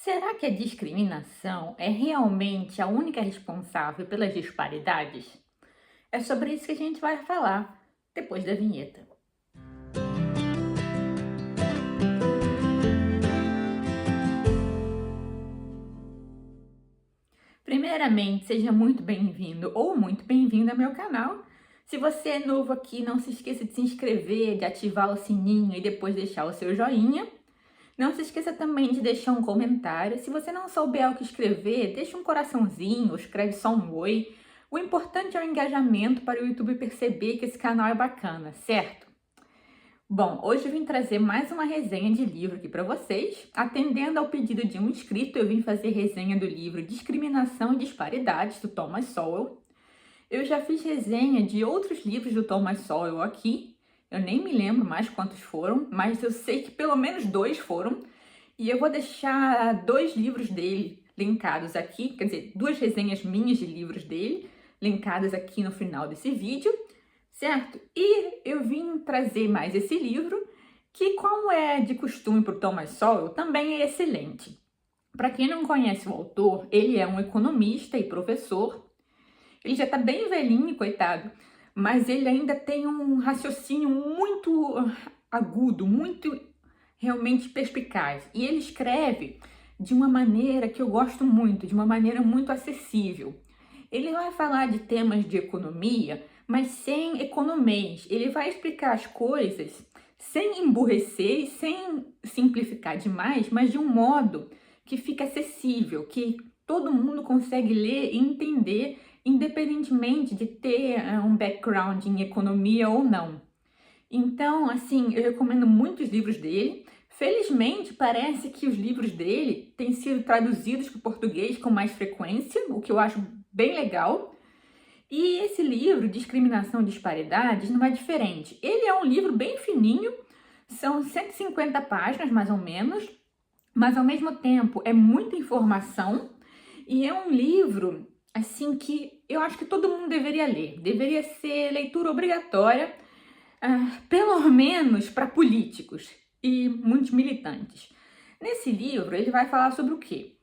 Será que a discriminação é realmente a única responsável pelas disparidades? É sobre isso que a gente vai falar depois da vinheta. Primeiramente, seja muito bem-vindo ou muito bem-vinda ao meu canal. Se você é novo aqui, não se esqueça de se inscrever, de ativar o sininho e depois deixar o seu joinha. Não se esqueça também de deixar um comentário. Se você não souber o que escrever, deixa um coraçãozinho, escreve só um oi. O importante é o engajamento para o YouTube perceber que esse canal é bacana, certo? Bom, hoje eu vim trazer mais uma resenha de livro aqui para vocês. Atendendo ao pedido de um inscrito, eu vim fazer resenha do livro Discriminação e Disparidades, do Thomas Sowell. Eu já fiz resenha de outros livros do Thomas Sowell aqui. Eu nem me lembro mais quantos foram, mas eu sei que pelo menos 2 foram. E eu vou deixar 2 livros dele linkados aqui, quer dizer, 2 resenhas minhas de livros dele, linkadas aqui no final desse vídeo, certo? E eu vim trazer mais esse livro, que, como é de costume para o Thomas Sowell, também é excelente. Para quem não conhece o autor, ele é um economista e professor. Ele já está bem velhinho, coitado, mas ele ainda tem um raciocínio muito agudo, muito realmente perspicaz. E ele escreve de uma maneira que eu gosto muito, de uma maneira muito acessível. Ele vai falar de temas de economia, mas sem economês. Ele vai explicar as coisas sem emburrecer e sem simplificar demais, mas de um modo que fica acessível, que todo mundo consegue ler e entender, independentemente de ter um background em economia ou não. Então, assim, eu recomendo muitos livros dele. Felizmente, parece que os livros dele têm sido traduzidos para o português com mais frequência, o que eu acho bem legal. E esse livro, Discriminação e Disparidades, não é diferente. Ele é um livro bem fininho, são 150 páginas, mais ou menos, mas ao mesmo tempo é muita informação e é um livro, assim, que eu acho que todo mundo deveria ler. Deveria ser leitura obrigatória, pelo menos para políticos e muitos militantes. Nesse livro, ele vai falar sobre o quê?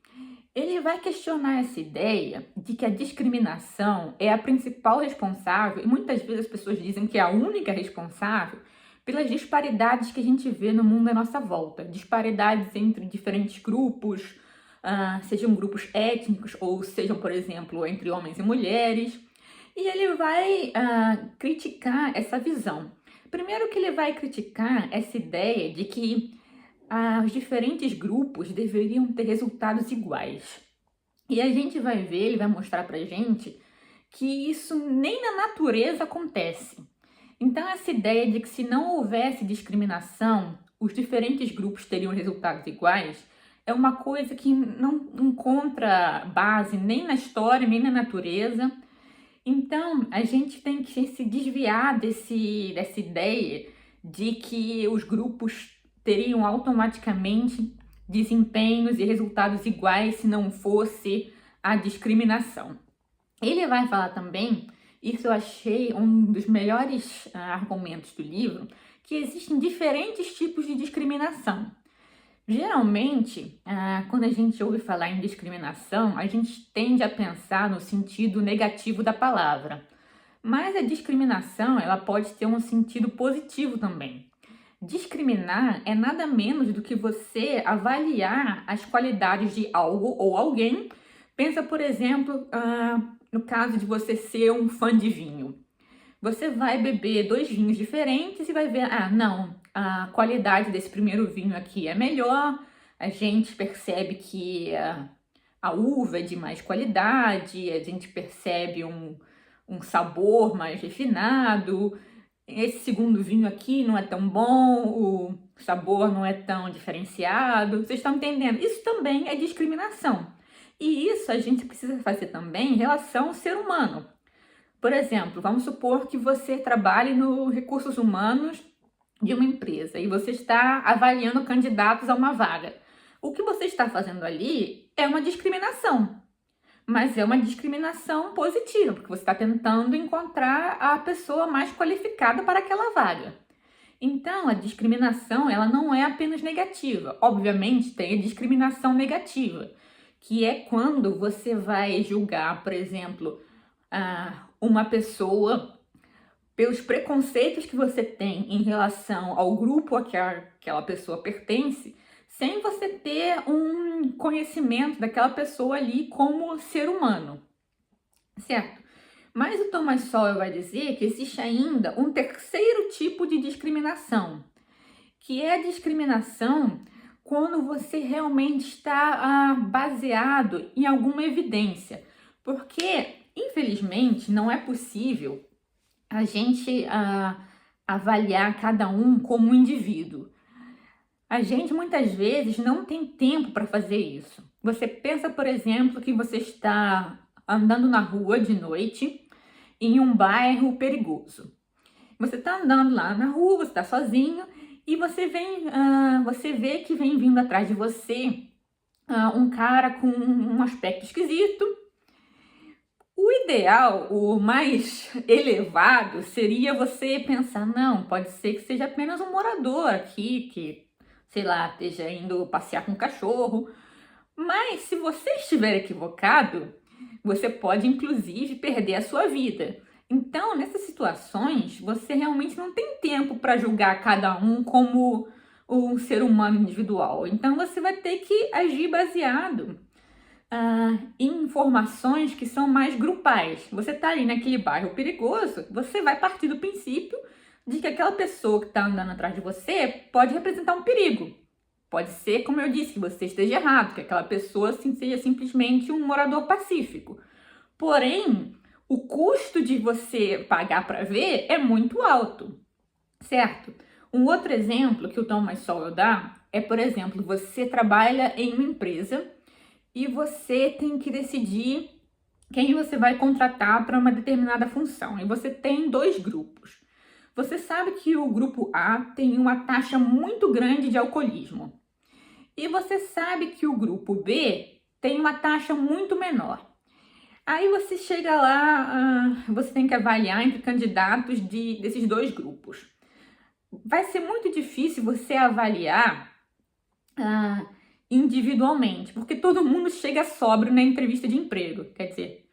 Ele vai questionar essa ideia de que a discriminação é a principal responsável, e muitas vezes as pessoas dizem que é a única responsável, pelas disparidades que a gente vê no mundo à nossa volta. Disparidades entre diferentes grupos, sejam grupos étnicos ou sejam, por exemplo, entre homens e mulheres. E ele vai criticar essa visão. Primeiro que ele vai criticar essa ideia de que os diferentes grupos deveriam ter resultados iguais. E a gente vai ver, ele vai mostrar pra gente que isso nem na natureza acontece. Então essa ideia de que se não houvesse discriminação, os diferentes grupos teriam resultados iguais, é uma coisa que não encontra base nem na história, nem na natureza. Então, a gente tem que se desviar dessa ideia de que os grupos teriam automaticamente desempenhos e resultados iguais se não fosse a discriminação. Ele vai falar também, isso eu achei um dos melhores argumentos do livro, que existem diferentes tipos de discriminação. Geralmente, quando a gente ouve falar em discriminação, a gente tende a pensar no sentido negativo da palavra. Mas a discriminação, ela pode ter um sentido positivo também. Discriminar é nada menos do que você avaliar as qualidades de algo ou alguém. Pensa, por exemplo, no caso de você ser um fã de vinho. Você vai beber 2 vinhos diferentes e vai ver, não, a qualidade desse primeiro vinho aqui é melhor, a gente percebe que a uva é de mais qualidade, a gente percebe um sabor mais refinado, esse segundo vinho aqui não é tão bom, o sabor não é tão diferenciado. Vocês estão entendendo? Isso também é discriminação. E isso a gente precisa fazer também em relação ao ser humano. Por exemplo, vamos supor que você trabalhe no recursos humanos de uma empresa e você está avaliando candidatos a uma vaga. O que você está fazendo ali é uma discriminação, mas é uma discriminação positiva, porque você está tentando encontrar a pessoa mais qualificada para aquela vaga. Então, a discriminação, ela não é apenas negativa. Obviamente, tem a discriminação negativa, que é quando você vai julgar, por exemplo, uma pessoa pelos preconceitos que você tem em relação ao grupo a que aquela pessoa pertence, sem você ter um conhecimento daquela pessoa ali como ser humano, certo? Mas o Thomas Sowell vai dizer que existe ainda um terceiro tipo de discriminação, que é a discriminação quando você realmente está baseado em alguma evidência, porque, infelizmente, não é possível a gente avaliar cada um como um indivíduo. A gente muitas vezes não tem tempo para fazer isso. Você pensa, por exemplo, que você está andando na rua de noite em um bairro perigoso. Você está andando lá na rua, você está sozinho e você vê que vem vindo atrás de você um cara com um aspecto esquisito. O ideal, o mais elevado, seria você pensar, não, pode ser que seja apenas um morador aqui, que, sei lá, esteja indo passear com um cachorro. Mas se você estiver equivocado, você pode, inclusive, perder a sua vida. Então, nessas situações, você realmente não tem tempo para julgar cada um como um ser humano individual. Então, você vai ter que agir baseado em informações que são mais grupais. Você está ali naquele bairro perigoso, você vai partir do princípio de que aquela pessoa que está andando atrás de você pode representar um perigo. Pode ser, como eu disse, que você esteja errado, que aquela pessoa assim, seja simplesmente um morador pacífico. Porém, o custo de você pagar para ver é muito alto, certo? Um outro exemplo que o Thomas Sowell dá é, por exemplo, você trabalha em uma empresa e você tem que decidir quem você vai contratar para uma determinada função. E você tem dois grupos. Você sabe que o grupo A tem uma taxa muito grande de alcoolismo. E você sabe que o grupo B tem uma taxa muito menor. Aí você chega lá, você tem que avaliar entre candidatos desses dois grupos. Vai ser muito difícil você avaliar individualmente, porque todo mundo chega sóbrio na entrevista de emprego. Quer dizer,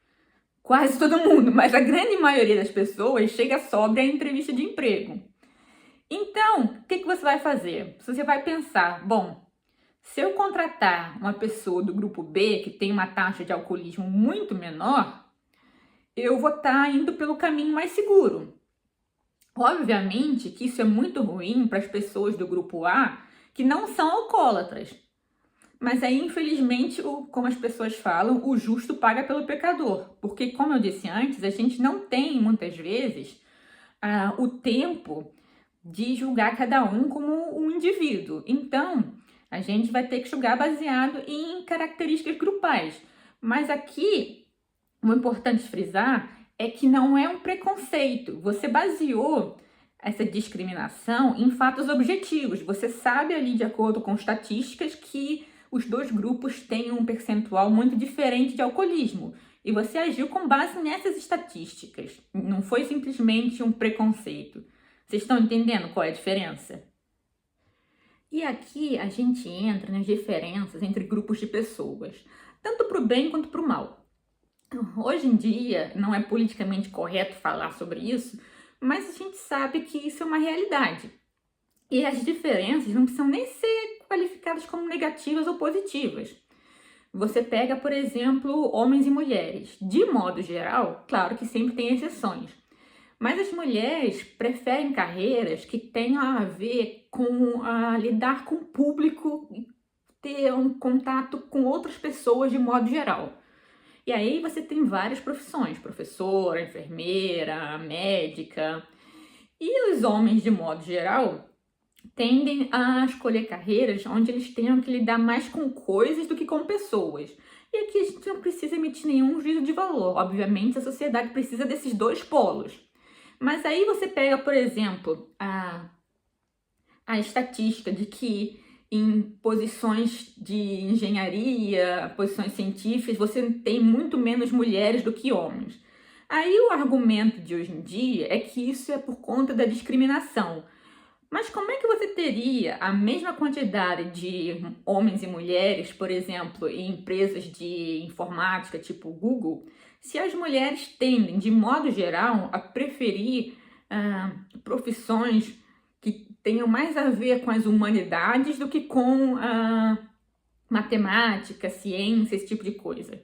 quase todo mundo, mas a grande maioria das pessoas chega sóbria à entrevista de emprego. Então, o que você vai fazer? Você vai pensar, bom, se eu contratar uma pessoa do grupo B que tem uma taxa de alcoolismo muito menor, eu vou estar indo pelo caminho mais seguro. Obviamente que isso é muito ruim para as pessoas do grupo A que não são alcoólatras. Mas aí, infelizmente, como as pessoas falam, o justo paga pelo pecador. Porque, como eu disse antes, a gente não tem, muitas vezes, o tempo de julgar cada um como um indivíduo. Então, a gente vai ter que julgar baseado em características grupais. Mas aqui, o importante frisar é que não é um preconceito. Você baseou essa discriminação em fatos objetivos. Você sabe ali, de acordo com estatísticas, que os dois grupos têm um percentual muito diferente de alcoolismo. E você agiu com base nessas estatísticas. Não foi simplesmente um preconceito. Vocês estão entendendo qual é a diferença? E aqui a gente entra nas diferenças entre grupos de pessoas, tanto para o bem quanto para o mal. Hoje em dia não é politicamente correto falar sobre isso, mas a gente sabe que isso é uma realidade. E as diferenças não precisam nem ser qualificadas como negativas ou positivas. Você pega, por exemplo, homens e mulheres. De modo geral, claro que sempre tem exceções. Mas as mulheres preferem carreiras que tenham a ver com lidar com o público e ter um contato com outras pessoas de modo geral. E aí você tem várias profissões, professora, enfermeira, médica. E os homens, de modo geral, tendem a escolher carreiras onde eles tenham que lidar mais com coisas do que com pessoas. E aqui a gente não precisa emitir nenhum juízo de valor. Obviamente, a sociedade precisa desses dois polos. Mas aí você pega, por exemplo, a estatística de que em posições de engenharia, posições científicas, você tem muito menos mulheres do que homens. Aí o argumento de hoje em dia é que isso é por conta da discriminação. Mas como é que você teria a mesma quantidade de homens e mulheres, por exemplo, em empresas de informática tipo Google, se as mulheres tendem, de modo geral, a preferir profissões que tenham mais a ver com as humanidades do que com matemática, ciência, esse tipo de coisa?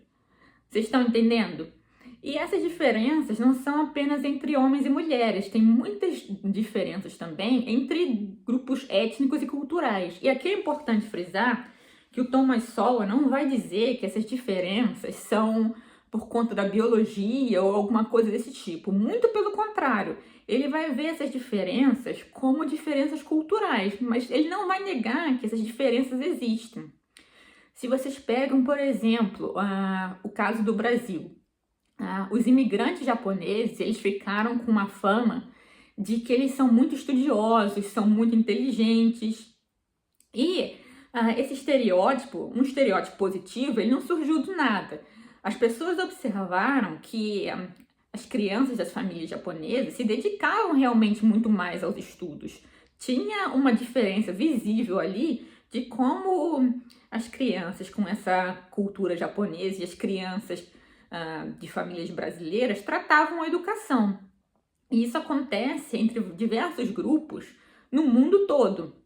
Vocês estão entendendo? E essas diferenças não são apenas entre homens e mulheres, tem muitas diferenças também entre grupos étnicos e culturais. E aqui é importante frisar que o Thomas Sowell não vai dizer que essas diferenças são por conta da biologia ou alguma coisa desse tipo. Muito pelo contrário, ele vai ver essas diferenças como diferenças culturais, mas ele não vai negar que essas diferenças existem. Se vocês pegam, por exemplo, o caso do Brasil, os imigrantes japoneses, eles ficaram com uma fama de que eles são muito estudiosos, são muito inteligentes. E esse estereótipo, um estereótipo positivo, ele não surgiu do nada. As pessoas observaram que as crianças das famílias japonesas se dedicavam realmente muito mais aos estudos. Tinha uma diferença visível ali de como as crianças com essa cultura japonesa e as crianças de famílias brasileiras tratavam a educação. E isso acontece entre diversos grupos no mundo todo.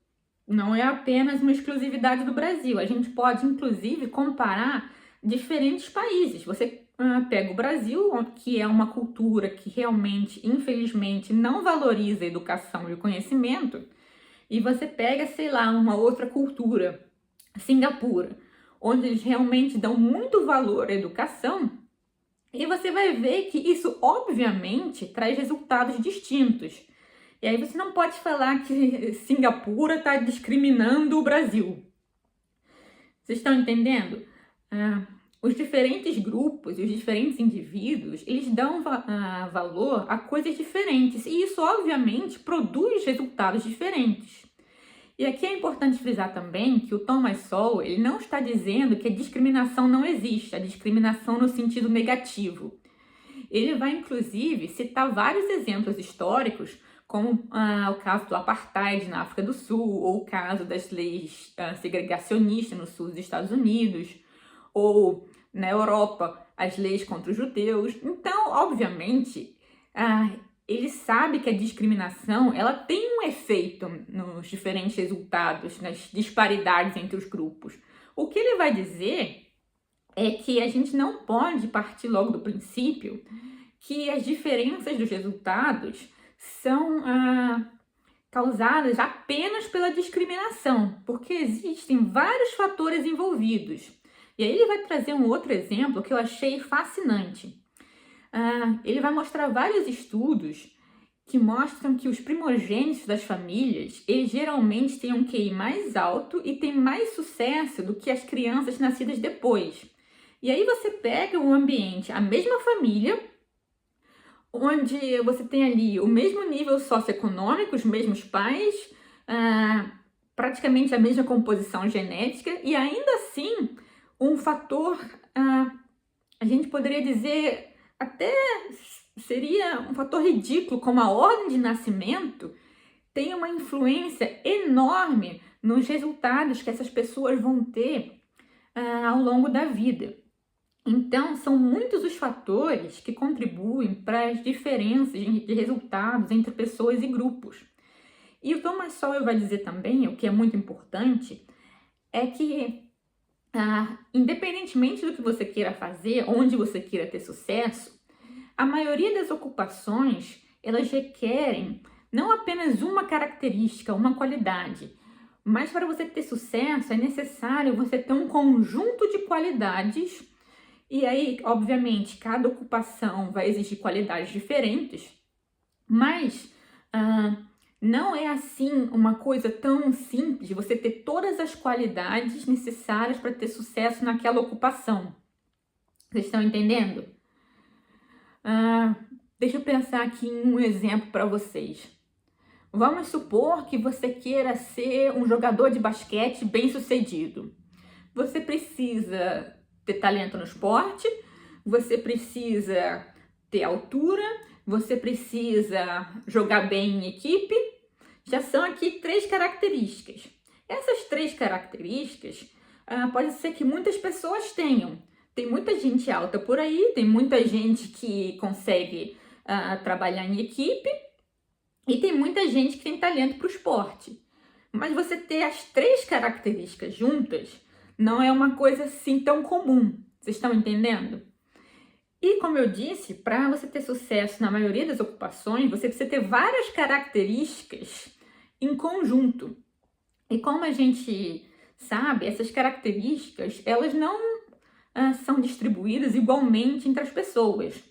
Não é apenas uma exclusividade do Brasil. A gente pode, inclusive, comparar diferentes países. Você pega o Brasil, que é uma cultura que realmente, infelizmente, não valoriza a educação e o conhecimento, e você pega, sei lá, uma outra cultura, Singapura, onde eles realmente dão muito valor à educação, e você vai ver que isso, obviamente, traz resultados distintos. E aí você não pode falar que Singapura está discriminando o Brasil. Vocês estão entendendo? Os diferentes grupos e os diferentes indivíduos, eles dão valor a coisas diferentes. E isso, obviamente, produz resultados diferentes. E aqui é importante frisar também que o Thomas Sowell, ele não está dizendo que a discriminação não existe, a discriminação no sentido negativo. Ele vai, inclusive, citar vários exemplos históricos, como o caso do apartheid na África do Sul, ou o caso das leis segregacionistas no sul dos Estados Unidos, ou na Europa, as leis contra os judeus. Então, obviamente, ele sabe que a discriminação ela tem um efeito nos diferentes resultados, nas disparidades entre os grupos. O que ele vai dizer é que a gente não pode partir logo do princípio que as diferenças dos resultados são causadas apenas pela discriminação, porque existem vários fatores envolvidos. E aí ele vai trazer um outro exemplo que eu achei fascinante. Ele vai mostrar vários estudos que mostram que os primogênitos das famílias, eles geralmente têm um QI mais alto e têm mais sucesso do que as crianças nascidas depois. E aí você pega um ambiente, a mesma família, onde você tem ali o mesmo nível socioeconômico, os mesmos pais, praticamente a mesma composição genética, e ainda assim um fator, a gente poderia dizer, até seria um fator ridículo, como a ordem de nascimento, tem uma influência enorme nos resultados que essas pessoas vão ter ao longo da vida. Então, são muitos os fatores que contribuem para as diferenças de resultados entre pessoas e grupos. E o Thomas Sowell vai dizer também, o que é muito importante, é que independentemente do que você queira fazer, onde você queira ter sucesso, a maioria das ocupações, elas requerem não apenas uma característica, uma qualidade, mas para você ter sucesso é necessário você ter um conjunto de qualidades. E aí, obviamente, cada ocupação vai exigir qualidades diferentes, mas não é assim uma coisa tão simples você ter todas as qualidades necessárias para ter sucesso naquela ocupação. Vocês estão entendendo? Deixa eu pensar aqui em um exemplo para vocês. Vamos supor que você queira ser um jogador de basquete bem-sucedido. Você precisa ter talento no esporte, você precisa ter altura, você precisa jogar bem em equipe. já são aqui 3 características. Essas 3 características pode ser que muitas pessoas tenham. Tem muita gente alta por aí, tem muita gente que consegue trabalhar em equipe e tem muita gente que tem talento para o esporte. Mas você ter as 3 características juntas não é uma coisa assim tão comum. Vocês estão entendendo? E como eu disse, para você ter sucesso na maioria das ocupações, você precisa ter várias características em conjunto. E como a gente sabe, essas características, elas não são distribuídas igualmente entre as pessoas.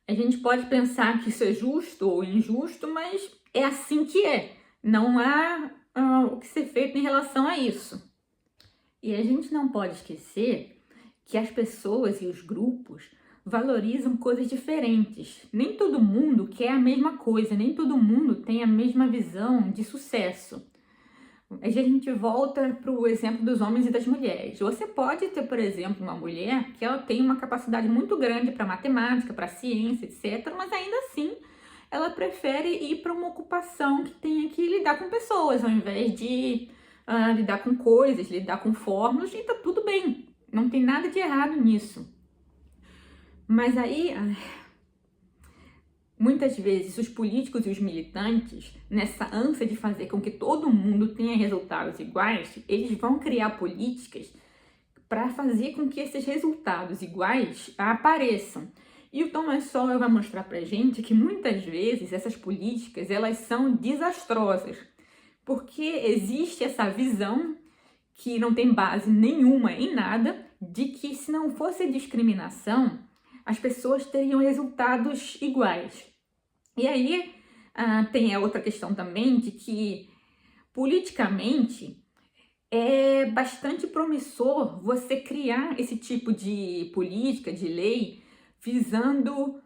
A gente pode pensar que isso é justo ou injusto, mas é assim que é. Não há o que ser feito em relação a isso. E a gente não pode esquecer que as pessoas e os grupos valorizam coisas diferentes. Nem todo mundo quer a mesma coisa, nem todo mundo tem a mesma visão de sucesso. A gente volta para o exemplo dos homens e das mulheres. Você pode ter, por exemplo, uma mulher que ela tem uma capacidade muito grande para matemática, para ciência, etc., mas ainda assim ela prefere ir para uma ocupação que tenha que lidar com pessoas, ao invés de lidar com coisas, lidar com fórmulas, e tá tudo bem. Não tem nada de errado nisso. Mas aí, muitas vezes, os políticos e os militantes, nessa ânsia de fazer com que todo mundo tenha resultados iguais, eles vão criar políticas para fazer com que esses resultados iguais apareçam. E o Thomas Sowell vai mostrar pra gente que muitas vezes essas políticas, elas são desastrosas, porque existe essa visão que não tem base nenhuma em nada, de que se não fosse discriminação, as pessoas teriam resultados iguais. E aí tem a outra questão também de que politicamente é bastante promissor você criar esse tipo de política, de lei, visando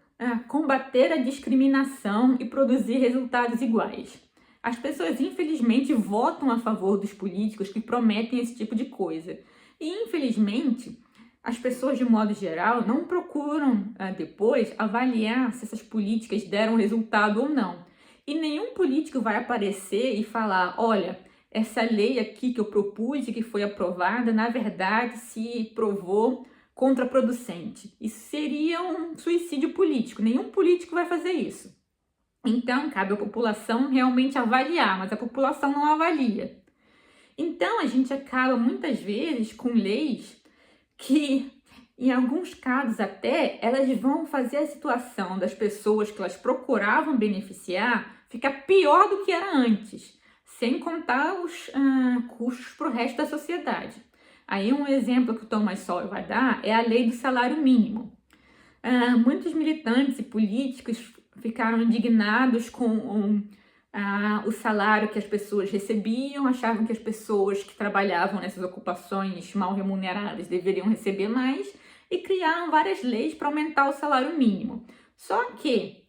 combater a discriminação e produzir resultados iguais. As pessoas, infelizmente, votam a favor dos políticos que prometem esse tipo de coisa. E, infelizmente, as pessoas, de modo geral, não procuram depois avaliar se essas políticas deram resultado ou não. E nenhum político vai aparecer e falar, olha, essa lei aqui que eu propus e que foi aprovada, na verdade, se provou contraproducente. Isso seria um suicídio político. Nenhum político vai fazer isso. Então, cabe à população realmente avaliar, mas a população não avalia. Então, a gente acaba muitas vezes com leis que, em alguns casos até, elas vão fazer a situação das pessoas que elas procuravam beneficiar ficar pior do que era antes, sem contar os custos para o resto da sociedade. Aí um exemplo que o Thomas Sowell vai dar é a lei do salário mínimo. Muitos militantes e políticos ficaram indignados com o salário que as pessoas recebiam, achavam que as pessoas que trabalhavam nessas ocupações mal remuneradas deveriam receber mais e criaram várias leis para aumentar o salário mínimo. Só que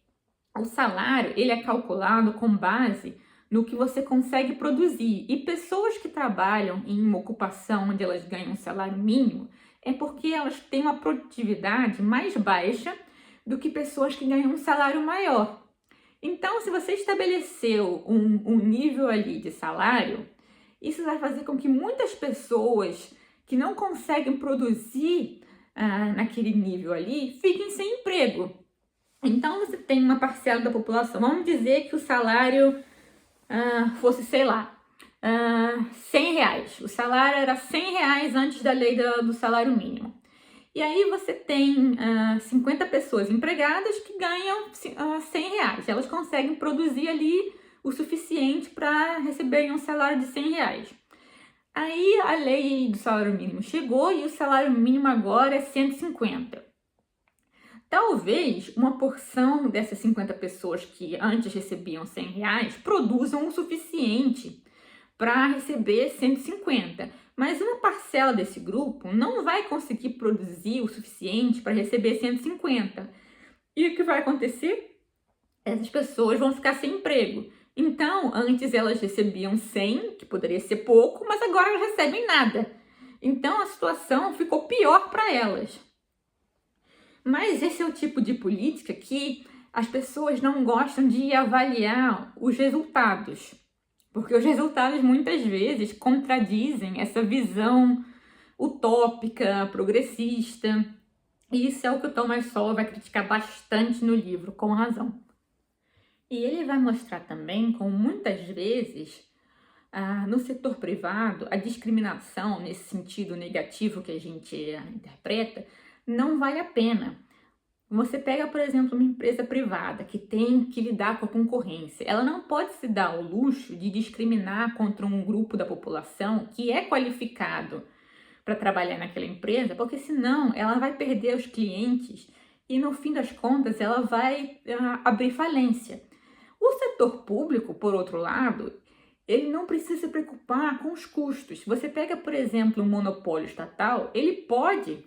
o salário ele é calculado com base no que você consegue produzir, e pessoas que trabalham em uma ocupação onde elas ganham um salário mínimo é porque elas têm uma produtividade mais baixa do que pessoas que ganham um salário maior. Então, se você estabeleceu um nível ali de salário, isso vai fazer com que muitas pessoas que não conseguem produzir naquele nível ali fiquem sem emprego. Então, você tem uma parcela da população, vamos dizer que o salário fosse, sei lá, R$100. O salário era R$100 antes da lei do salário mínimo. E aí você tem 50 pessoas empregadas que ganham R$100. Elas conseguem produzir ali o suficiente para receberem um salário de R$100. Aí a lei do salário mínimo chegou e o salário mínimo agora é 150. Talvez uma porção dessas 50 pessoas que antes recebiam R$100 produzam o suficiente para receber 150. Mas uma parcela desse grupo não vai conseguir produzir o suficiente para receber 150. E o que vai acontecer? Essas pessoas vão ficar sem emprego. Então, antes elas recebiam 100, que poderia ser pouco, mas agora elas recebem nada. Então, a situação ficou pior para elas. Mas esse é o tipo de política que as pessoas não gostam de avaliar os resultados, porque os resultados muitas vezes contradizem essa visão utópica, progressista. E isso é o que o Thomas Sowell vai criticar bastante no livro, com razão. E ele vai mostrar também como muitas vezes no setor privado a discriminação nesse sentido negativo que a gente interpreta não vale a pena. Você pega, por exemplo, uma empresa privada que tem que lidar com a concorrência. Ela não pode se dar ao luxo de discriminar contra um grupo da população que é qualificado para trabalhar naquela empresa, porque senão ela vai perder os clientes e no fim das contas ela vai abrir falência. O setor público, por outro lado, ele não precisa se preocupar com os custos. Você pega, por exemplo, um monopólio estatal, ele pode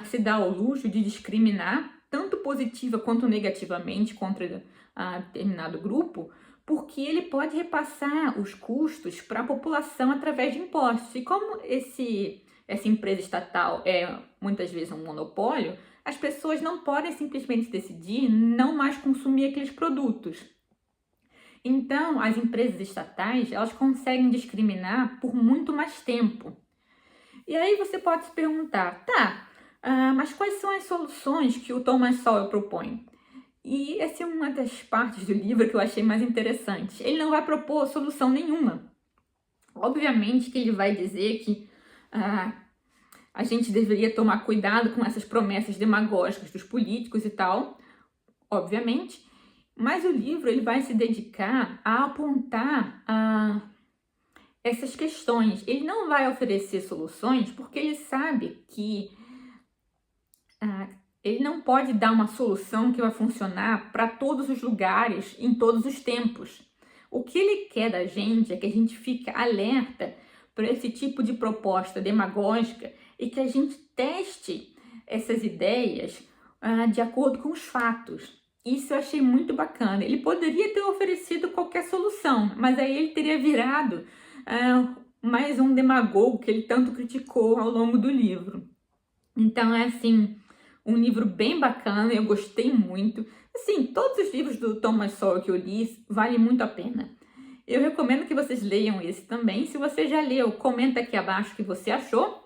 se dar ao luxo de discriminar tanto positiva quanto negativamente contra determinado grupo, porque ele pode repassar os custos para a população através de impostos. E como essa empresa estatal é muitas vezes um monopólio, as pessoas não podem simplesmente decidir não mais consumir aqueles produtos. Então, as empresas estatais, elas conseguem discriminar por muito mais tempo. E aí você pode se perguntar, mas quais são as soluções que o Thomas Sowell propõe? E essa é uma das partes do livro que eu achei mais interessante. Ele não vai propor solução nenhuma. Obviamente que ele vai dizer que a gente deveria tomar cuidado com essas promessas demagógicas dos políticos e tal, obviamente, mas o livro ele vai se dedicar a apontar essas questões. Ele não vai oferecer soluções porque ele sabe que ele não pode dar uma solução que vai funcionar para todos os lugares, em todos os tempos. O que ele quer da gente é que a gente fique alerta para esse tipo de proposta demagógica e que a gente teste essas ideias de acordo com os fatos. Isso eu achei muito bacana. Ele poderia ter oferecido qualquer solução, mas aí ele teria virado mais um demagogo que ele tanto criticou ao longo do livro. Então é assim, um livro bem bacana, eu gostei muito. Assim, todos os livros do Thomas Sowell que eu li valem muito a pena. Eu recomendo que vocês leiam esse também. Se você já leu, comenta aqui abaixo o que você achou.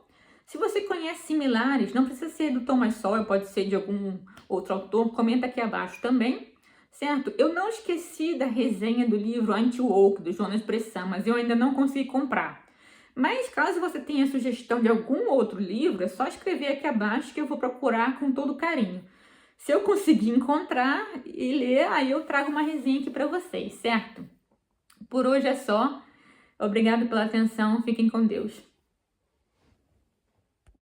Se você conhece similares, não precisa ser do Thomas Sowell, pode ser de algum outro autor, comenta aqui abaixo também, certo? Eu não esqueci da resenha do livro Anti-Woke, do Jonas Bressan, mas eu ainda não consegui comprar. Mas caso você tenha sugestão de algum outro livro, é só escrever aqui abaixo que eu vou procurar com todo carinho. Se eu conseguir encontrar e ler, aí eu trago uma resenha aqui para vocês, certo? Por hoje é só. Obrigado pela atenção, fiquem com Deus.